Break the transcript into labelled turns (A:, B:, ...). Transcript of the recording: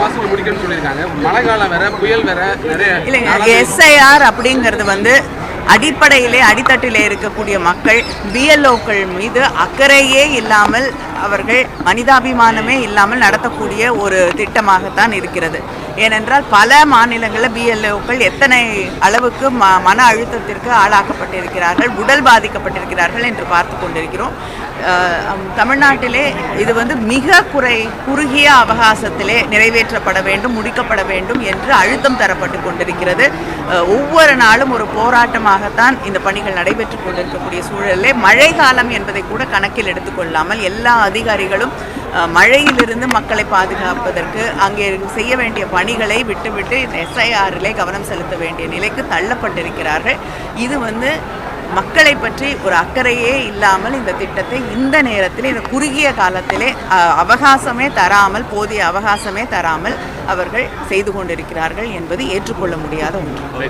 A: மாசத்துல முடிக்கணும்னு சொல்லியிருக்காங்க. மழை காலம் வேற, புயல் வேற, நிறைய
B: இல்லைங்க. எஸ்ஐஆர் அப்படிங்கிறது வந்து அடிப்படையிலே அடித்தட்டிலே இருக்கக்கூடிய மக்கள் பிஎல்ஓக்கள் மீது அக்கறையே இல்லாமல் அவர்கள் மனிதாபிமானமே இல்லாமல் நடத்தக்கூடிய ஒரு திட்டமாகத்தான் இருக்கிறது. ஏனென்றால் பல மாநிலங்களில் பிஎல்ஓக்கள் எத்தனை அளவுக்கு மன அழுத்தத்திற்கு ஆளாக்கப்பட்டிருக்கிறார்கள், உடல் பாதிக்கப்பட்டிருக்கிறார்கள் என்று பார்த்து கொண்டிருக்கிறோம். தமிழ்நாட்டிலே இது வந்து மிக குறுகிய அவகாசத்திலே நிறைவேற்றப்பட வேண்டும், முடிக்கப்பட வேண்டும் என்று அழுத்தம் தரப்பட்டு கொண்டிருக்கிறது. ஒவ்வொரு நாளும் ஒரு போராட்டமாகத்தான் இந்த பணிகள் நடைபெற்று கொண்டிருக்கக்கூடிய சூழலிலே மழை காலம் என்பதை கூட கணக்கில் எடுத்துக்கொள்ளாமல் எல்லா அதிகாரிகளும் மழையிலிருந்து மக்களை பாதுகாப்பதற்கு அங்கே செய்ய வேண்டிய பணிகளை விட்டுவிட்டு இந்த எஸ்ஐஆரிலே கவனம் செலுத்த வேண்டிய நிலைக்கு தள்ளப்பட்டிருக்கிறார்கள். இது வந்து மக்களை பற்றி ஒரு அக்கறையே இல்லாமல் இந்த திட்டத்தை இந்த நேரத்தில் இந்த குறுகிய காலத்திலே அவகாசமே தராமல், போதிய அவகாசமே தராமல் அவர்கள் செய்து கொண்டிருக்கிறார்கள் என்பது ஏற்றுக்கொள்ள முடியாத ஒன்று.